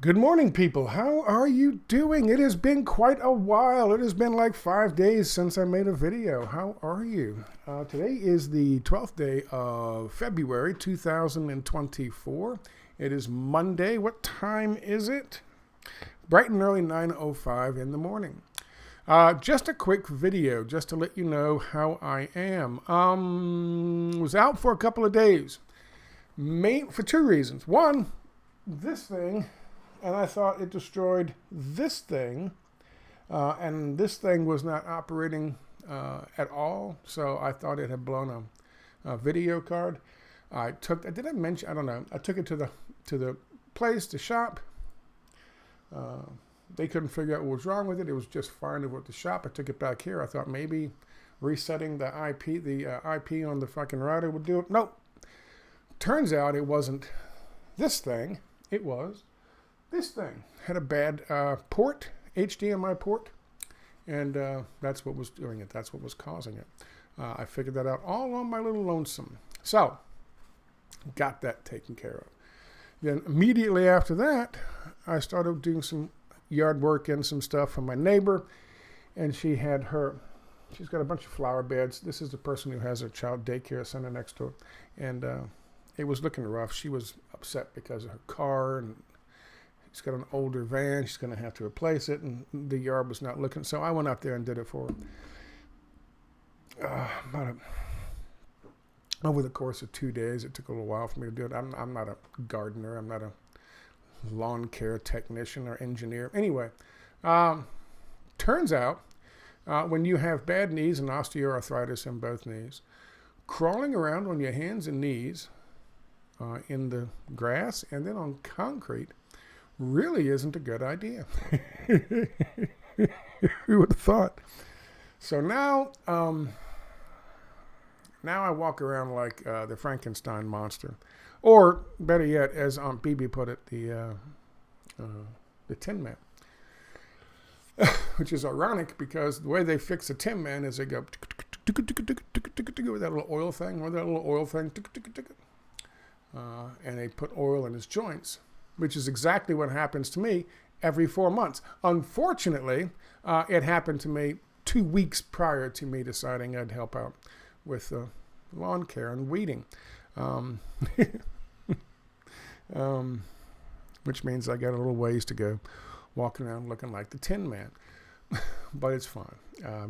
Good morning, people. How are you doing? It has been quite a while. It has been like 5 days since I made a video. How are you? Today is the 12th day of February 2024. It is Monday. What time is it? Bright and early, 9:05 in the morning. Just a quick video just to let you know how I am. Was out for a couple of days. For two reasons. One, this thing, and I thought it destroyed this thing, and this thing was not operating at all, so I thought it had blown a video card. Did I mention? I don't know. I took it to the place, the shop. They couldn't figure out what was wrong with it. It was just fine with the shop. I took it back here. I thought maybe resetting the IP on the fucking router would do it. Nope. Turns out it wasn't this thing. It was this thing. Had a bad port, HDMI port, and that's what was doing it. That's what was causing it. I figured that out all on my little lonesome. So, got that taken care of. Then immediately after that, I started doing some yard work and some stuff for my neighbor, and she's got a bunch of flower beds. This is the person who has her child daycare center next to her, and it was looking rough. She was upset because of her car, and she's got an older van. She's going to have to replace it, and the yard was not looking. So I went out there and did it for her. Over the course of 2 days, it took a little while for me to do it. I'm not a gardener. I'm not a lawn care technician or engineer. Anyway, turns out when you have bad knees and osteoarthritis in both knees, crawling around on your hands and knees in the grass and then on concrete really isn't a good idea. Who would have thought? So now I walk around like the Frankenstein monster, or better yet, as Aunt Bibi put it, the Tin Man. Which is ironic because the way they fix a Tin Man is they go with that little oil thing, and they put oil in his joints, which is exactly what happens to me every 4 months. Unfortunately, it happened to me 2 weeks prior to me deciding I'd help out with lawn care and weeding, which means I got a little ways to go walking around looking like the Tin Man. But it's fine.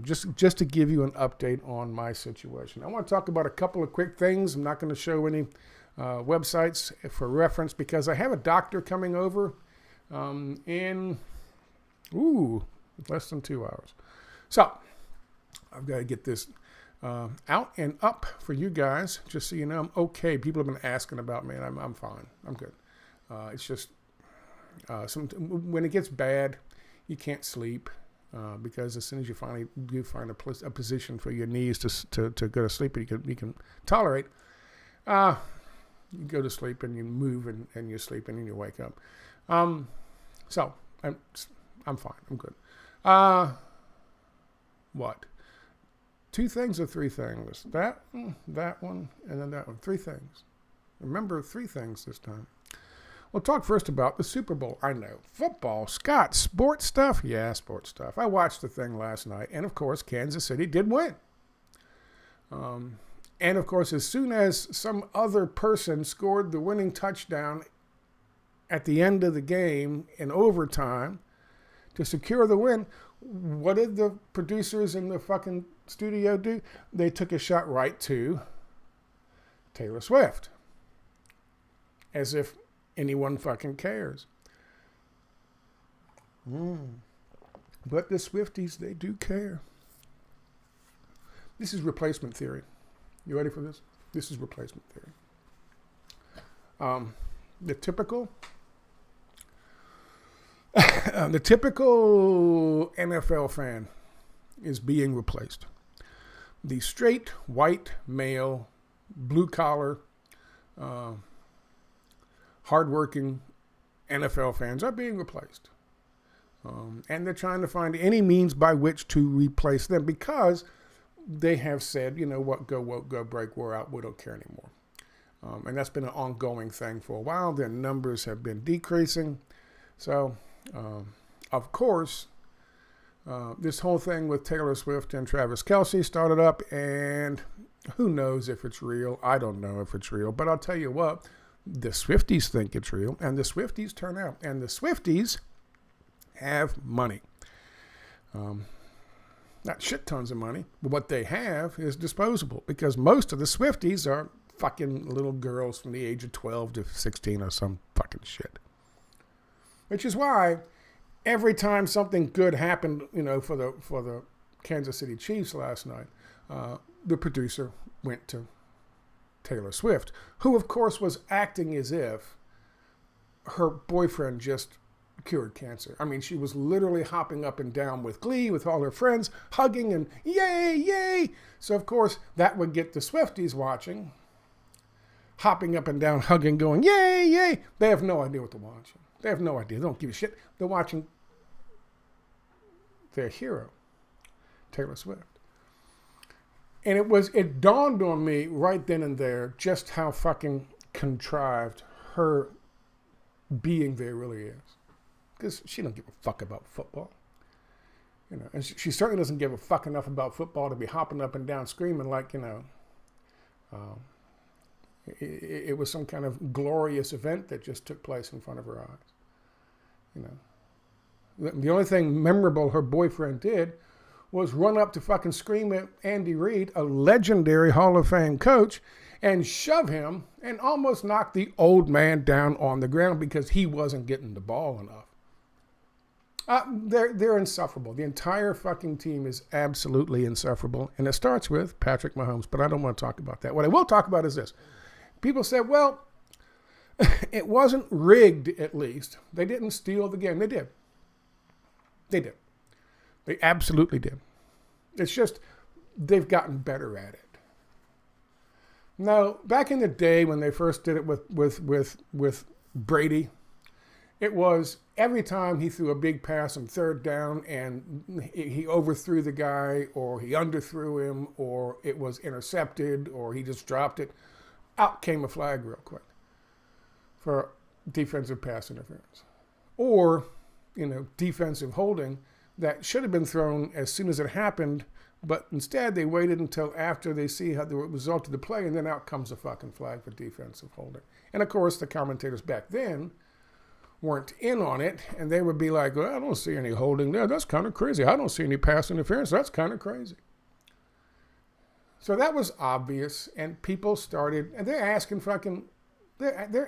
Just to give you an update on my situation. I want to talk about a couple of quick things. I'm not going to show any websites for reference because I have a doctor coming over in less than 2 hours. So I've got to get this out and up for you guys, just so you know I'm okay. People have been asking about me, and I'm fine. I'm good. It's just when it gets bad, you can't sleep because as soon as you finally do find a position for your knees to go to sleep, you can tolerate. You go to sleep and you move and you sleep and you wake up. So I'm fine. I'm good. What? 2 things or 3 things? That one, and then that one. 3 things. Remember 3 things this time. We'll talk first about the Super Bowl. I know. Football. Scott, sports stuff? Yeah, sports stuff. I watched the thing last night, and of course, Kansas City did win. And of course, as soon as some other person scored the winning touchdown at the end of the game in overtime to secure the win, what did the producers in the fucking studio do? They took a shot right to Taylor Swift. As if anyone fucking cares. But the Swifties, they do care. This is replacement theory. You ready for this? This is replacement theory. The typical NFL fan is being replaced. The straight, white, male, blue-collar, hardworking NFL fans are being replaced. And they're trying to find any means by which to replace them because they have said, you know what, go woke, go break, we're out, we don't care anymore. And that's been an ongoing thing for a while. Their numbers have been decreasing. So, of course, this whole thing with Taylor Swift and Travis Kelce started up, and who knows if it's real? I don't know if it's real, but I'll tell you what, the Swifties think it's real, and the Swifties turn out, and the Swifties have money. Not shit tons of money, but what they have is disposable, because most of the Swifties are fucking little girls from the age of 12 to 16 or some fucking shit. Which is why every time something good happened, for the Kansas City Chiefs last night, the producer went to Taylor Swift, who of course was acting as if her boyfriend just cured cancer. I mean, she was literally hopping up and down with glee with all her friends, hugging and yay, yay. So of course that would get the Swifties watching, hopping up and down, hugging, going yay, yay. They have no idea what they're watching. They have no idea. They don't give a shit. They're watching their hero, Taylor Swift. And it dawned on me right then and there just how fucking contrived her being there really is. Because she don't give a fuck about football. And she certainly doesn't give a fuck enough about football to be hopping up and down screaming like, it was some kind of glorious event that just took place in front of her eyes. The only thing memorable her boyfriend did was run up to fucking scream at Andy Reid, a legendary Hall of Fame coach, and shove him and almost knock the old man down on the ground because he wasn't getting the ball enough. They're insufferable. The entire fucking team is absolutely insufferable, and it starts with Patrick Mahomes, but I don't want to talk about that. What I will talk about is this. People said, well, it wasn't rigged, at least. They didn't steal the game. They did. They did. They absolutely did. It's just they've gotten better at it. Now, back in the day when they first did it with Brady, it was every time he threw a big pass on third down and he overthrew the guy or he underthrew him or it was intercepted or he just dropped it, out came a flag real quick for defensive pass interference. Or, defensive holding that should have been thrown as soon as it happened, but instead they waited until after they see how the result of the play, and then out comes a fucking flag for defensive holding. And of course, the commentators back then weren't in on it, and they would be like, well, I don't see any holding there. That's kind of crazy. I don't see any pass interference. That's kind of crazy. So that was obvious, and people started, and they're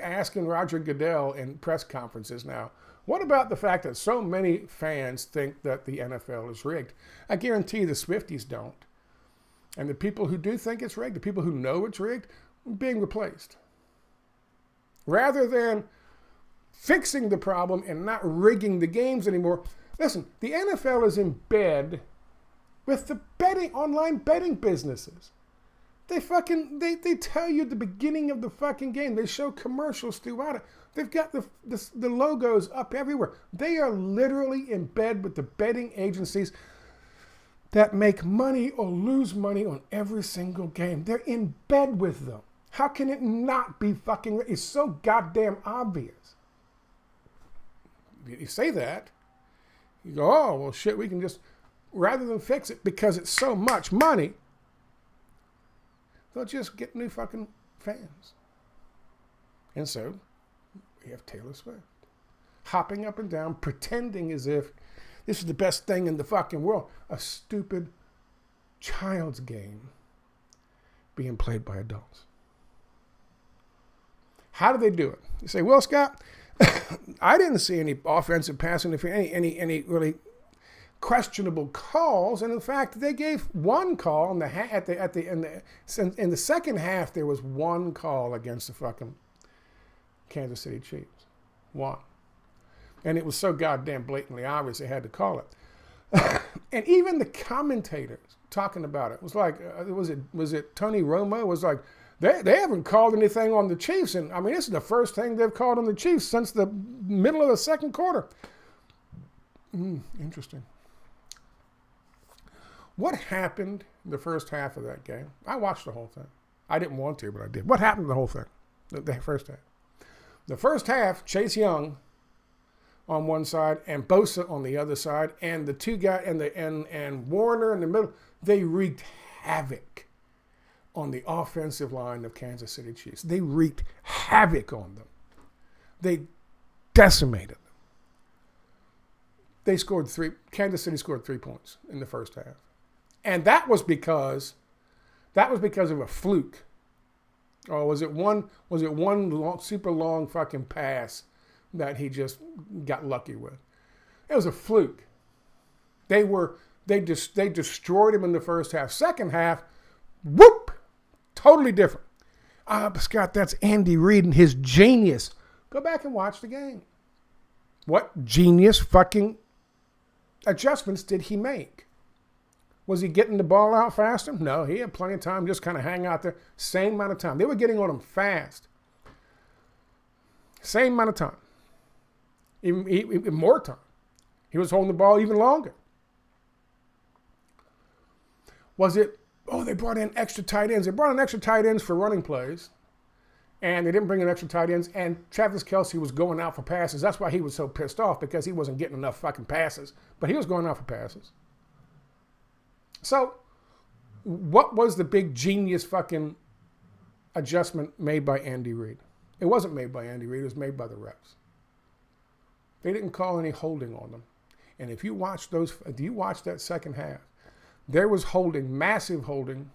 asking Roger Goodell in press conferences now, what about the fact that so many fans think that the NFL is rigged? I guarantee the Swifties don't. And the people who do think it's rigged, the people who know it's rigged, are being replaced. Rather than fixing the problem and not rigging the games anymore. Listen, the NFL is in bed with the online betting businesses. They tell you at the beginning of the fucking game. They show commercials throughout it. They've got the logos up everywhere. They are literally in bed with the betting agencies that make money or lose money on every single game. They're in bed with them. How can it not be fucking? It's so goddamn obvious. You say that, you go, oh, well, shit, we can just, rather than fix it because it's so much money, they'll just get new fucking fans. And so we have Taylor Swift hopping up and down, pretending as if this is the best thing in the fucking world. A stupid child's game being played by adults. How do they do it? You say, well, Scott, I didn't see any offensive pass interference, any really questionable calls, and in fact, they gave one call in the second half. There was one call against the fucking Kansas City Chiefs, one, and it was so goddamn blatantly obvious they had to call it. And even the commentators talking about it was like, was it Tony Romo was like, they haven't called anything on the Chiefs, and I mean this is the first thing they've called on the Chiefs since the middle of the second quarter. Interesting. What happened in the first half of that game? I watched the whole thing. I didn't want to, but I did. What happened in the whole thing? The first half. The first half, Chase Young on one side and Bosa on the other side, and the two guys and Warner in the middle. They wreaked havoc on the offensive line of Kansas City Chiefs. They wreaked havoc on them. They decimated them. Kansas City scored 3 points in the first half. And that was because of a fluke. Or was it one super long fucking pass that he just got lucky with? It was a fluke. They destroyed him in the first half. Second half, whoop, totally different. But Scott, that's Andy Reid and his genius. Go back and watch the game. What genius fucking adjustments did he make? Was he getting the ball out faster? No, he had plenty of time, just kind of hang out there. Same amount of time. They were getting on him fast. Same amount of time. Even more time. He was holding the ball even longer. Was it, they brought in extra tight ends. They brought in extra tight ends for running plays. And they didn't bring in extra tight ends. And Travis Kelce was going out for passes. That's why he was so pissed off, because he wasn't getting enough fucking passes. But he was going out for passes. So, what was the big genius fucking adjustment made by Andy Reid? It wasn't made by Andy Reid. It was made by the refs. They didn't call any holding on them. And if you watch that second half, there was holding, massive holding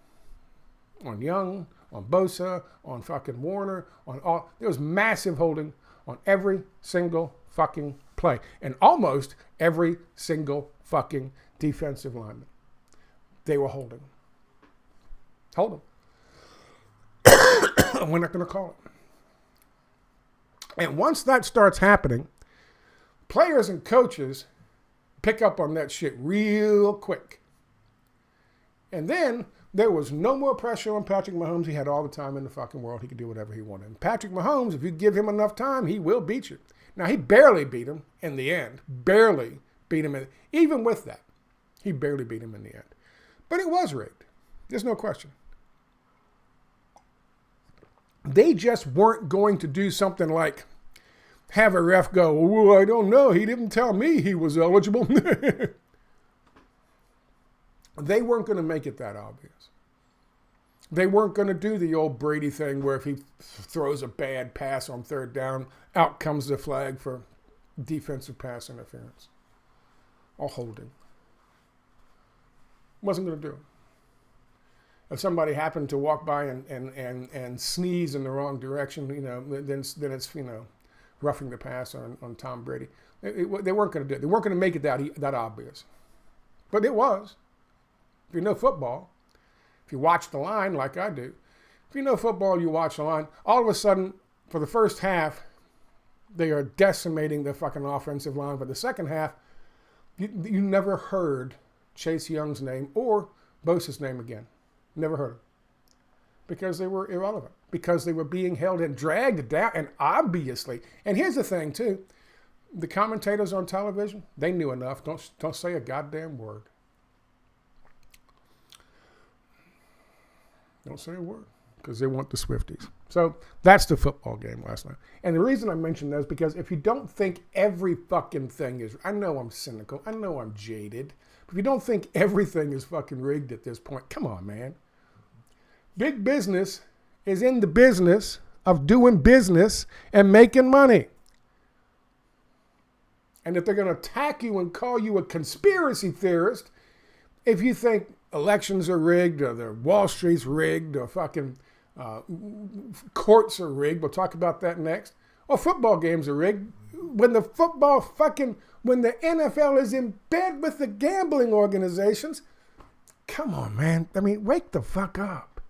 on Young, on Bosa, on fucking Warner, on all. There was massive holding on every single fucking play. And almost every single fucking defensive lineman. They were holding. Hold them. We're not going to call it. And once that starts happening, players and coaches pick up on that shit real quick. And then there was no more pressure on Patrick Mahomes. He had all the time in the fucking world. He could do whatever he wanted. And Patrick Mahomes, if you give him enough time, he will beat you. Now, he barely beat him in the end. Barely beat him. Even with that, he barely beat him in the end. But it was rigged. There's no question. They just weren't going to do something like have a ref go, well, I don't know. He didn't tell me he was eligible. They weren't going to make it that obvious. They weren't going to do the old Brady thing where if he throws a bad pass on third down, out comes the flag for defensive pass interference or holding. Wasn't going to do it. If somebody happened to walk by and sneeze in the wrong direction, then it's, roughing the pass on Tom Brady. They weren't going to do it. They weren't going to make it that obvious. But it was. If you know football, if you watch the line like I do, if you know football, you watch the line, all of a sudden, for the first half, they are decimating the fucking offensive line. For the second half, you never heard Chase Young's name or Bosa's name again. Never heard them. Because they were irrelevant. Because they were being held and dragged down. And obviously, and here's the thing too, the commentators on television, they knew enough. Don't say a goddamn word. Don't say a word. Because they want the Swifties. So that's the football game last night. And the reason I mention that is because if you don't think every fucking thing is, I know I'm cynical. I know I'm jaded. But if you don't think everything is fucking rigged at this point, come on, man. Big business is in the business of doing business and making money. And if they're going to attack you and call you a conspiracy theorist, if you think elections are rigged or the Wall Street's rigged or fucking courts are rigged, we'll talk about that next, or football games are rigged, when the NFL is in bed with the gambling organizations, come on, man. I mean, wake the fuck up.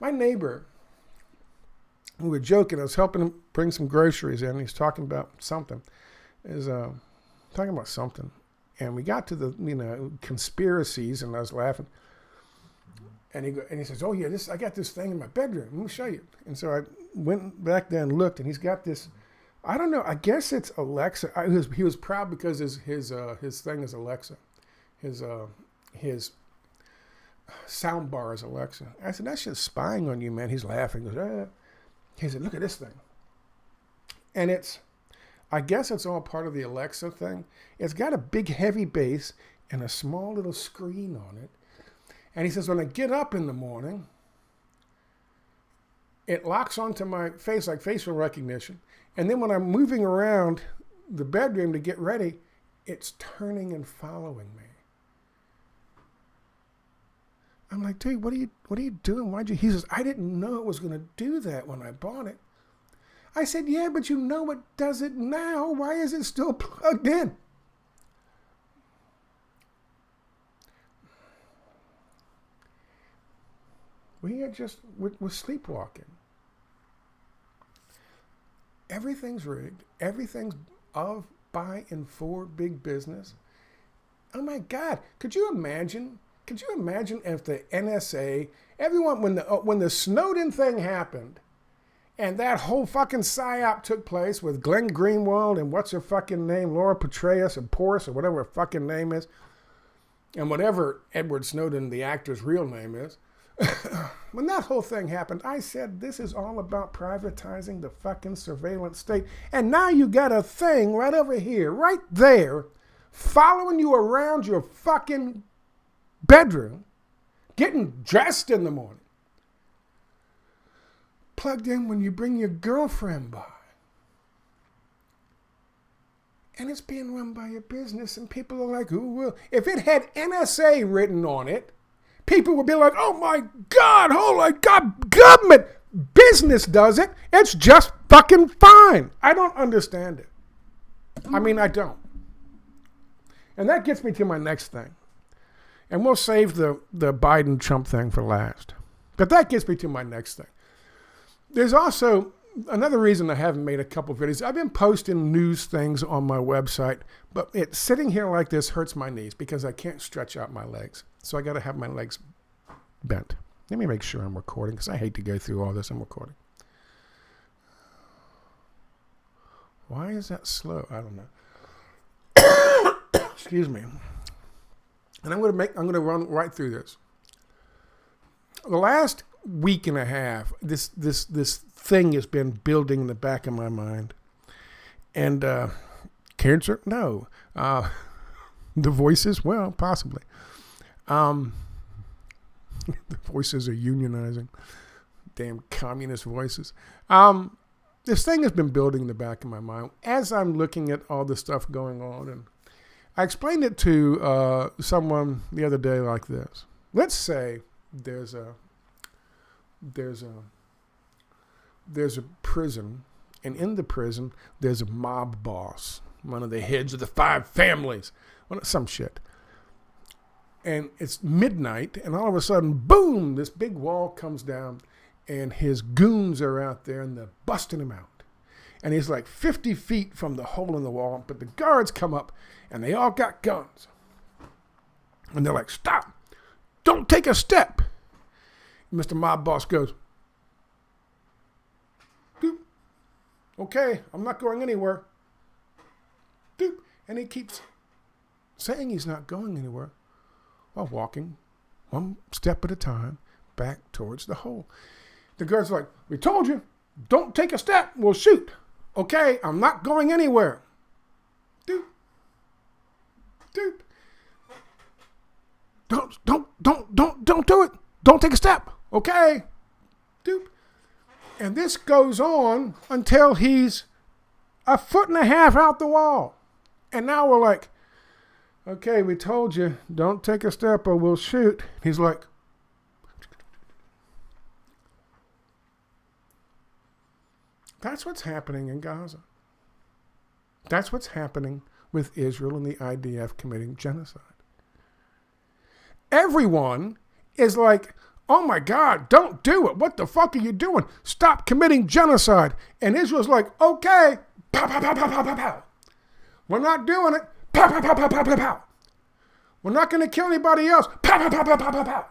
My neighbor, we were joking, I was helping him bring some groceries in, he's talking about something, and we got to the, conspiracies, and I was laughing, and he says, oh yeah, I got this thing in my bedroom, let me show you. And so I went back there and looked, and he's got this, I don't know, I guess it's Alexa. He was proud because his thing is Alexa. His sound bar is Alexa. I said, that's just spying on you, man. He's laughing. He goes, He said, look at this thing. And it's I guess it's all part of the Alexa thing. It's got a big heavy base and a small little screen on it. And he says, when I get up in the morning, it locks onto my face like facial recognition. And then when I'm moving around the bedroom to get ready, it's turning and following me. I'm like, dude, what are you doing? He says, I didn't know it was going to do that when I bought it. I said, yeah, but you know it does it now. Why is it still plugged in? We're sleepwalking. Everything's rigged. Everything's of, by, and for big business. Oh my God. Could you imagine if the NSA, everyone, when the Snowden thing happened, and that whole fucking psyop took place with Glenn Greenwald and what's her fucking name, Laura Petraeus or Porus or whatever her fucking name is, and whatever Edward Snowden, the actor's real name is. When that whole thing happened, I said, this is all about privatizing the fucking surveillance state. And now you got a thing right over here, right there, following you around your fucking bedroom, getting dressed in the morning, plugged in when you bring your girlfriend by. And it's being run by your business, and people are like, who will? If it had NSA written on it, people would be like, oh my God, holy God, government, business does it. It's just fucking fine. I don't understand it. I mean, I don't. And that gets me to my next thing. And we'll save the Biden-Trump thing for last. But that gets me to my next thing. There's also another reason I haven't made a couple videos. I've been posting news things on my website, but sitting here like this hurts my knees because I can't stretch out my legs. So I got to have my legs bent. Let me make sure I'm recording because I hate to go through all this. I'm recording. Why is that slow? I don't know. Excuse me. And I'm going to run right through this. The last week and a half, this thing has been building in the back of my mind. And cancer? No. The voices? Well, possibly. The voices are unionizing. Damn communist voices. This thing has been building in the back of my mind as I'm looking at all the stuff going on. And I explained it to someone the other day like this. Let's say there's a prison, and in the prison there's a mob boss, one of the heads of the 5 families, some shit. And it's midnight, and all of a sudden, boom, this big wall comes down, and his goons are out there, and they're busting him out. And he's like 50 feet from the hole in the wall, but the guards come up, and they all got guns. And they're like, stop, don't take a step. And Mr. Mob Boss goes, doop, okay, I'm not going anywhere. Doop. And he keeps saying he's not going anywhere while walking one step at a time back towards the hole. The guard's like, we told you, don't take a step, we'll shoot. Okay, I'm not going anywhere. Doop. Doop. Don't do it. Don't take a step. Okay. Doop. And this goes on until he's 1.5 feet out the wall. And now we're like, okay, we told you, don't take a step or we'll shoot. He's like, that's what's happening in Gaza. That's what's happening with Israel and the IDF committing genocide. Everyone is like, oh my God, don't do it. What the fuck are you doing? Stop committing genocide. And Israel's like, okay, pow, pow, pow, pow, pow, pow, pow. We're not doing it. Pow, pow, pow, pow, pow, pow, pow. We're not going to kill anybody else. Pow, pow, pow, pow, pow, pow, pow.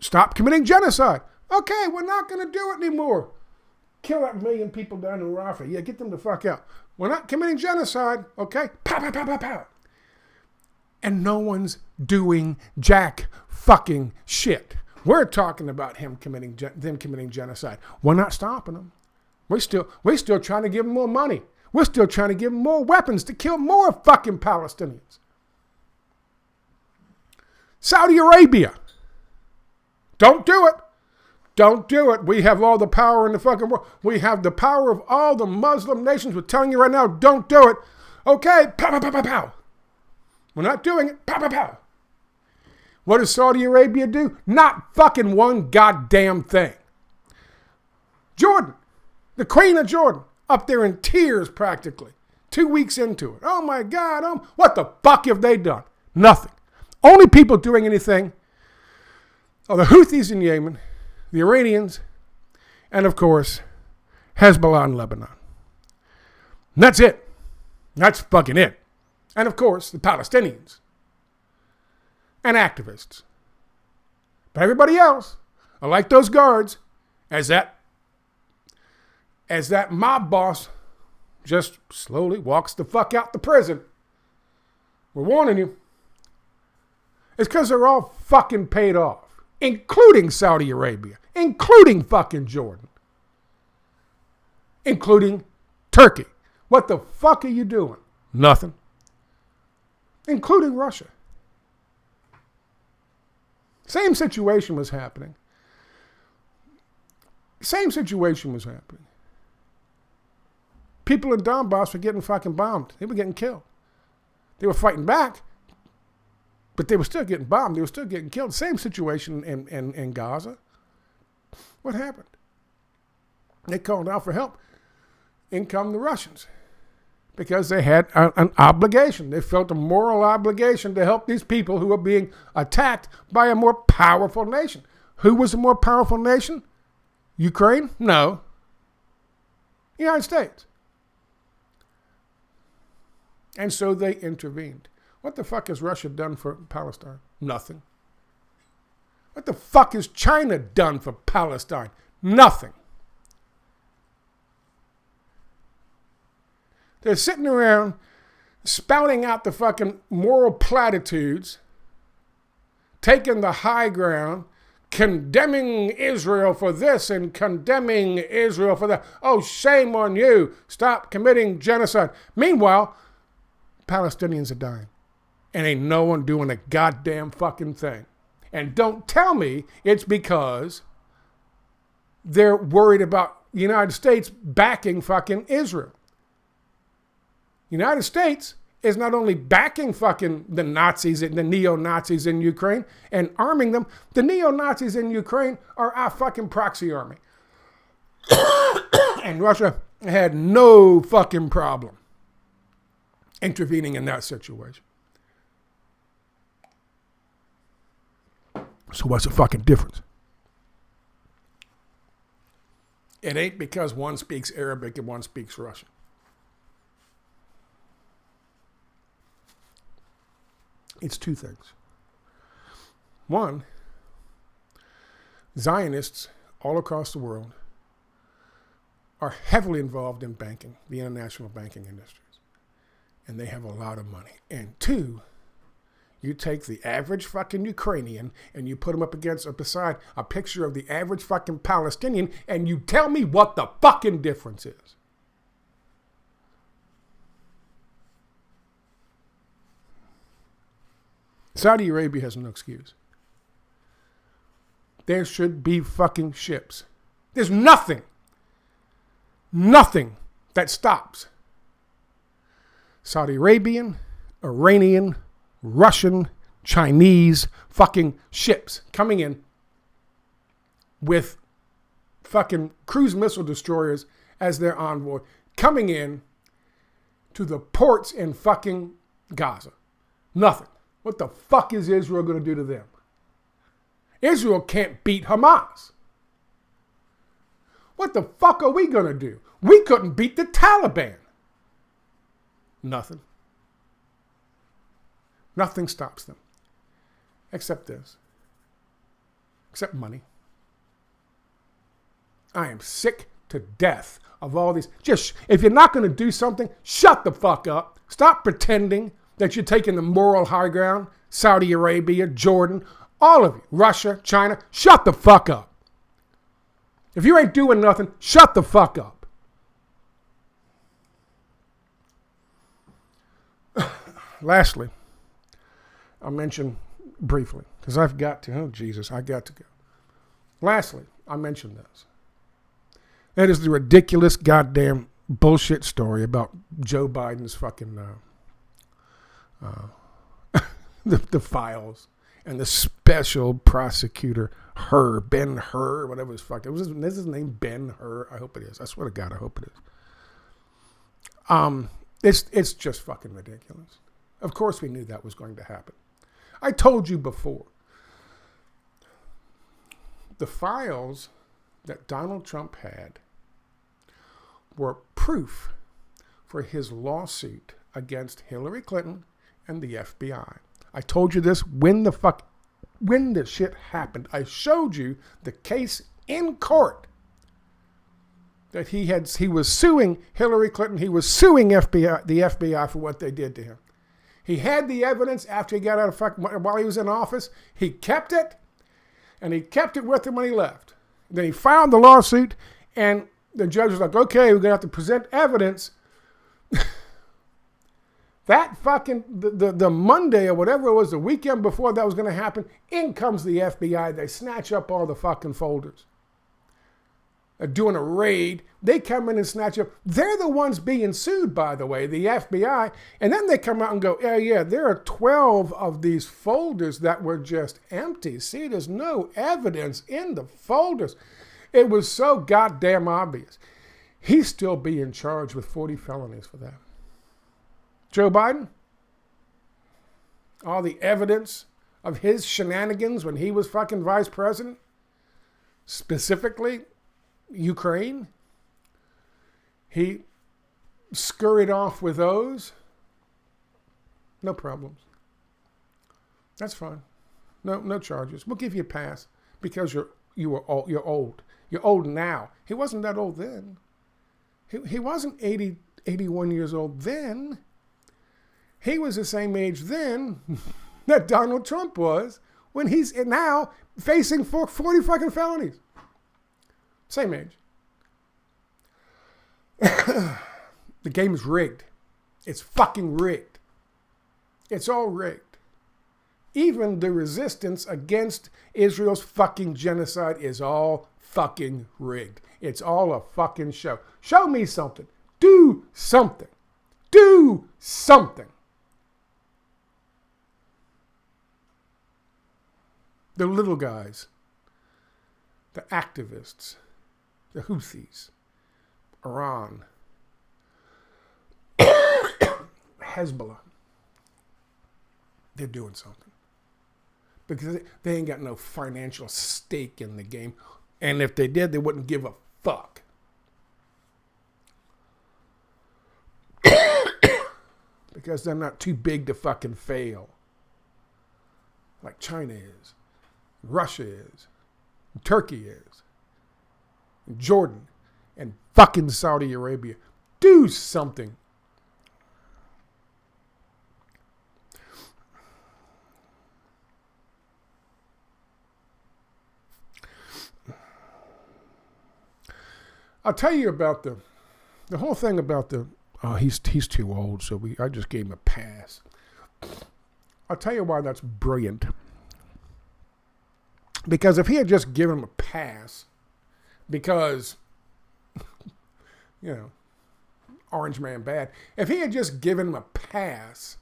Stop committing genocide. Okay, we're not going to do it anymore. Kill that 1 million people down in Rafah. Yeah, get them the fuck out. We're not committing genocide. Okay? Pow, pow, pow, pow, pow. And no one's doing jack fucking shit. We're talking about them committing genocide. We're not stopping them. We're still trying to give them more money. We're still trying to give them more weapons to kill more fucking Palestinians. Saudi Arabia. Don't do it. Don't do it. We have all the power in the fucking world. We have the power of all the Muslim nations. We're telling you right now, don't do it. Okay, pow, pow, pow, pow, pow. We're not doing it. Pow, pow, pow. What does Saudi Arabia do? Not fucking one goddamn thing. Jordan, the Queen of Jordan, up there in tears practically, 2 weeks into it. Oh my God, what the fuck have they done? Nothing. Only people doing anything are the Houthis in Yemen, the Iranians, and of course, Hezbollah in Lebanon. And that's it. That's fucking it. And of course, the Palestinians and activists. But everybody else are like those guards, as that mob boss just slowly walks the fuck out the prison. We're warning you. It's because they're all fucking paid off, including Saudi Arabia, including fucking Jordan, including Turkey. What the fuck are you doing? Nothing. Including Russia. Same situation was happening. People in Donbass were getting fucking bombed. They were getting killed. They were fighting back, but they were still getting bombed. They were still getting killed. Same situation in Gaza. What happened? They called out for help. In come the Russians. Because they had an obligation. They felt a moral obligation to help these people who were being attacked by a more powerful nation. Who was a more powerful nation? Ukraine? No. United States. And so they intervened. What the fuck has Russia done for Palestine? Nothing. What the fuck has China done for Palestine? Nothing. They're sitting around spouting out the fucking moral platitudes, taking the high ground, condemning Israel for this and condemning Israel for that. Oh, shame on you. Stop committing genocide. Meanwhile, Palestinians are dying. And ain't no one doing a goddamn fucking thing. And don't tell me it's because they're worried about the United States backing fucking Israel. United States is not only backing fucking the Nazis and the neo-Nazis in Ukraine and arming them, the neo-Nazis in Ukraine are our fucking proxy army. And Russia had no fucking problem intervening in that situation. So what's the fucking difference? It ain't because one speaks Arabic and one speaks Russian. It's two things. One, Zionists all across the world are heavily involved in banking, the international banking industries, and they have a lot of money. And two, you take the average fucking Ukrainian and you put them up beside a picture of the average fucking Palestinian, and you tell me what the fucking difference is. Saudi Arabia has no excuse. There should be fucking ships. There's nothing that stops Saudi Arabian, Iranian, Russian, Chinese fucking ships coming in with fucking cruise missile destroyers as their envoy, coming in to the ports in fucking Gaza. Nothing. What the fuck is Israel going to do to them? Israel can't beat Hamas. What the fuck are we going to do? We couldn't beat the Taliban. Nothing. Nothing stops them. Except this. Except money. I am sick to death of all these. Just, if you're not going to do something, shut the fuck up. Stop pretending that you're taking the moral high ground. Saudi Arabia, Jordan, all of you, Russia, China, shut the fuck up. If you ain't doing nothing, shut the fuck up. Lastly, I'll mention briefly, because I've got to, oh Jesus, I got to go. Lastly, I mentioned this. That is the ridiculous goddamn bullshit story about Joe Biden's fucking, the files and the special prosecutor, Ben Hur, whatever his fuck. Is his name Ben Hur? I hope it is. I swear to God, I hope it is. It's just fucking ridiculous. Of course we knew that was going to happen. I told you before. The files that Donald Trump had were proof for his lawsuit against Hillary Clinton and the FBI. I told you this when the shit happened. I showed you the case in court that he was suing Hillary Clinton. He was suing the FBI for what they did to him. He had the evidence after he got out of while he was in office. He kept it, and he kept it with him when he left. Then he filed the lawsuit, and the judge was like, okay, we're going to have to present evidence. That fucking, the Monday or whatever it was, the weekend before that was going to happen, in comes the FBI. They snatch up all the fucking folders. They're doing a raid. They come in and snatch up. They're the ones being sued, by the way, the FBI. And then they come out and go, yeah, there are 12 of these folders that were just empty. See, there's no evidence in the folders. It was so goddamn obvious. He's still being charged with 40 felonies for that. Joe Biden, all the evidence of his shenanigans when he was fucking vice president, specifically Ukraine, he scurried off with those. No problems. That's fine. No charges. We'll give you a pass because you're old. You're old now. He wasn't that old then. He wasn't 81 years old then. He was the same age then that Donald Trump was when he's now facing 40 fucking felonies. Same age. The game is rigged. It's fucking rigged. It's all rigged. Even the resistance against Israel's fucking genocide is all fucking rigged. It's all a fucking show. Show me something. Do something. Do something. The little guys, the activists, the Houthis, Iran, Hezbollah, they're doing something. Because they ain't got no financial stake in the game. And if they did, they wouldn't give a fuck. Because they're not too big to fucking fail. Like China is. Russia is, Turkey is, and Jordan, and fucking Saudi Arabia. Do something. I'll tell you about the whole thing about he's too old, so I just gave him a pass. I'll tell you why that's brilliant. Because if he had just given him a pass, because, Orange Man bad, if he had just given him a pass,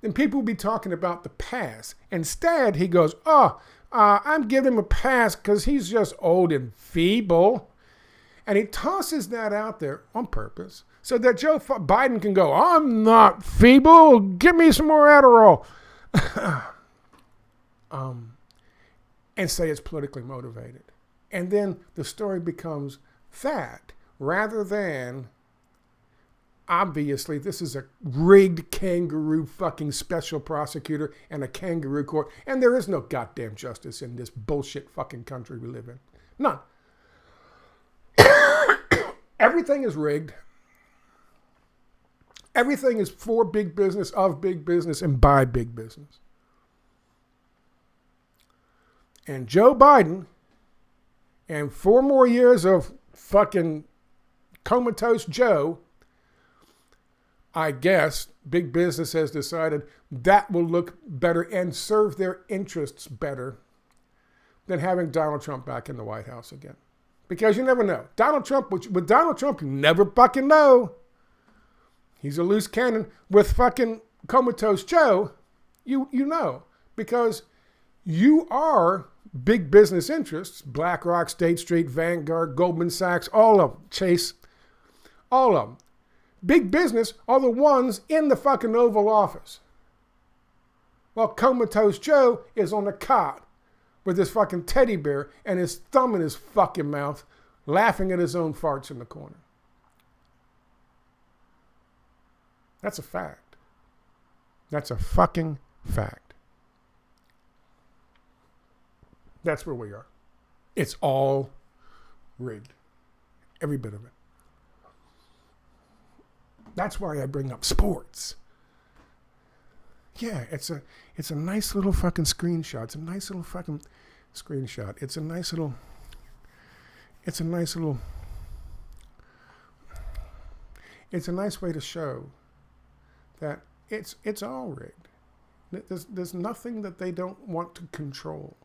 then people would be talking about the pass. Instead, he goes, I'm giving him a pass because he's just old and feeble. And he tosses that out there on purpose so that Joe Biden can go, I'm not feeble. Give me some more Adderall. And say it's politically motivated. And then the story becomes that rather than, obviously, this is a rigged kangaroo fucking special prosecutor and a kangaroo court. And there is no goddamn justice in this bullshit fucking country we live in. None. Everything is rigged. Everything is for big business, of big business, and by big business. And Joe Biden and 4 more years of fucking comatose Joe, I guess, big business has decided that will look better and serve their interests better than having Donald Trump back in the White House again. Because you never know. With Donald Trump, you never fucking know. He's a loose cannon. With fucking Comatose Joe, you know. Because you are big business interests, BlackRock, State Street, Vanguard, Goldman Sachs, all of them, Chase, all of them. Big business are the ones in the fucking Oval Office. While Comatose Joe is on the cot with his fucking teddy bear and his thumb in his fucking mouth, laughing at his own farts in the corner. That's a fact. That's a fucking fact. That's where we are. It's all rigged. Every bit of it. That's why I bring up sports. Yeah, it's a nice little fucking screenshot. It's a nice little fucking screenshot. It's a nice way to show that it's all rigged. There's nothing that they don't want to control,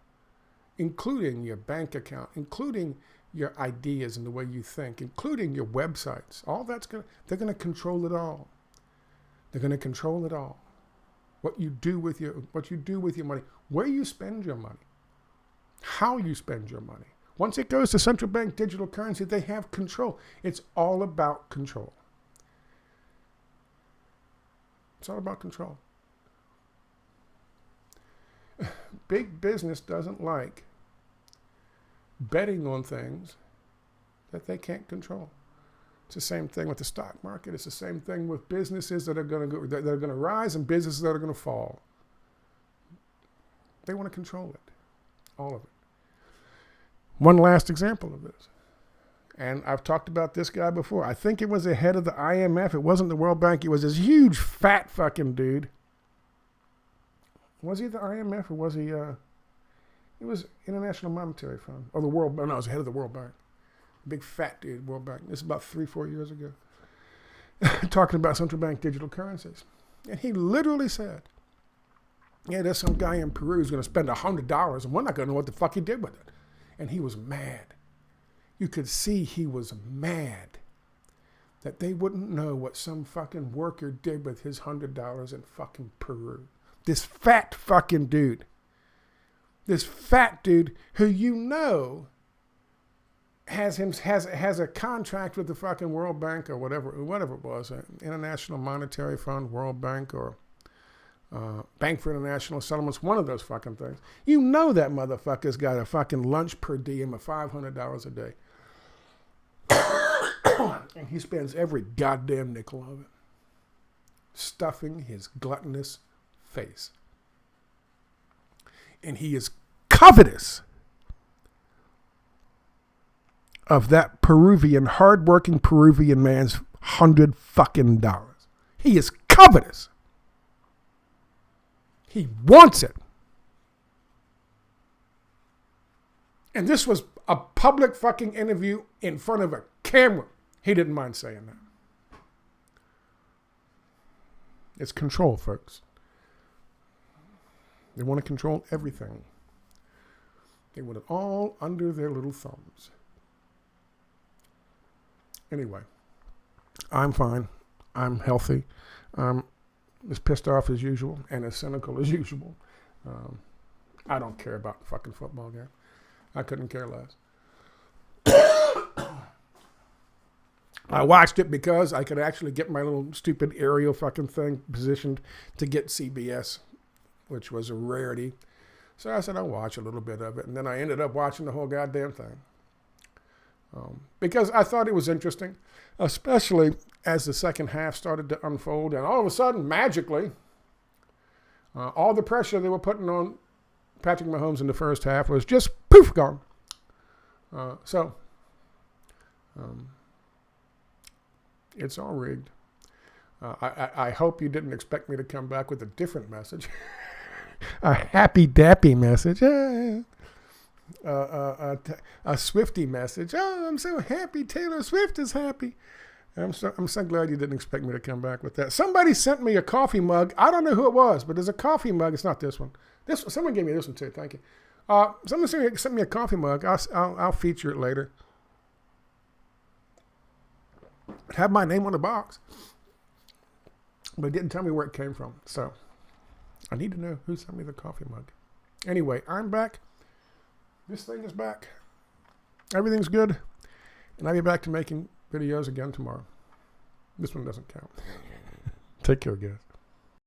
including your bank account, including your ideas and the way you think, including your websites. All they're gonna control it all. They're gonna control it all. What you do with your money, where you spend your money, how you spend your money. Once it goes to central bank digital currency, they have control. It's all about control. It's all about control. Big business doesn't like betting on things that they can't control. It's the same thing with the stock market. It's the same thing with businesses that are going to rise and businesses that are going to fall. They want to control it, all of it. One last example of this, and I've talked about this guy before. I think it was the head of the IMF. It wasn't the World Bank. It was this huge fat fucking dude. Was he the IMF or was he? It was International Monetary Fund or the World Bank. No, it was the head of the World Bank. Big fat dude, World Bank. This is about 3-4 years ago. Talking about central bank digital currencies. And he literally said, yeah, there's some guy in Peru who's going to spend $100 and we're not going to know what the fuck he did with it. And he was mad. You could see he was mad that they wouldn't know what some fucking worker did with his $100 in fucking Peru. This fat fucking dude. This fat dude who you know has a contract with the fucking World Bank or whatever it was, International Monetary Fund, World Bank, or Bank for International Settlements, one of those fucking things. You know that motherfucker's got a fucking lunch per diem of $500 a day. And he spends every goddamn nickel of it stuffing his gluttonous face. And he is covetous of that hardworking Peruvian man's $100 fucking. He is covetous. He wants it. And this was a public fucking interview in front of a camera. He didn't mind saying that. It's control, folks. They want to control everything. They want it all under their little thumbs. Anyway, I'm fine. I'm healthy. I'm as pissed off as usual and as cynical as usual. I don't care about the fucking football game. I couldn't care less. I watched it because I could actually get my little stupid aerial fucking thing positioned to get CBS, which was a rarity. So I said I'll watch a little bit of it. And then I ended up watching the whole goddamn thing. Because I thought it was interesting, especially as the second half started to unfold. And all of a sudden, magically, all the pressure they were putting on Patrick Mahomes in the first half was just poof, gone. It's all rigged. I hope you didn't expect me to come back with a different message. A happy dappy message. A Swiftie message. Oh, I'm so happy Taylor Swift is happy. I'm so glad you didn't expect me to come back with that. Somebody sent me a coffee mug. I don't know who it was, but there's a coffee mug. It's not this one. Someone gave me this one too. Thank you. Someone sent me a coffee mug. I'll feature it later. It had my name on the box, but it didn't tell me where it came from. So I need to know who sent me the coffee mug. Anyway, I'm back. This thing is back. Everything's good. And I'll be back to making videos again tomorrow. This one doesn't count. Take care, guys.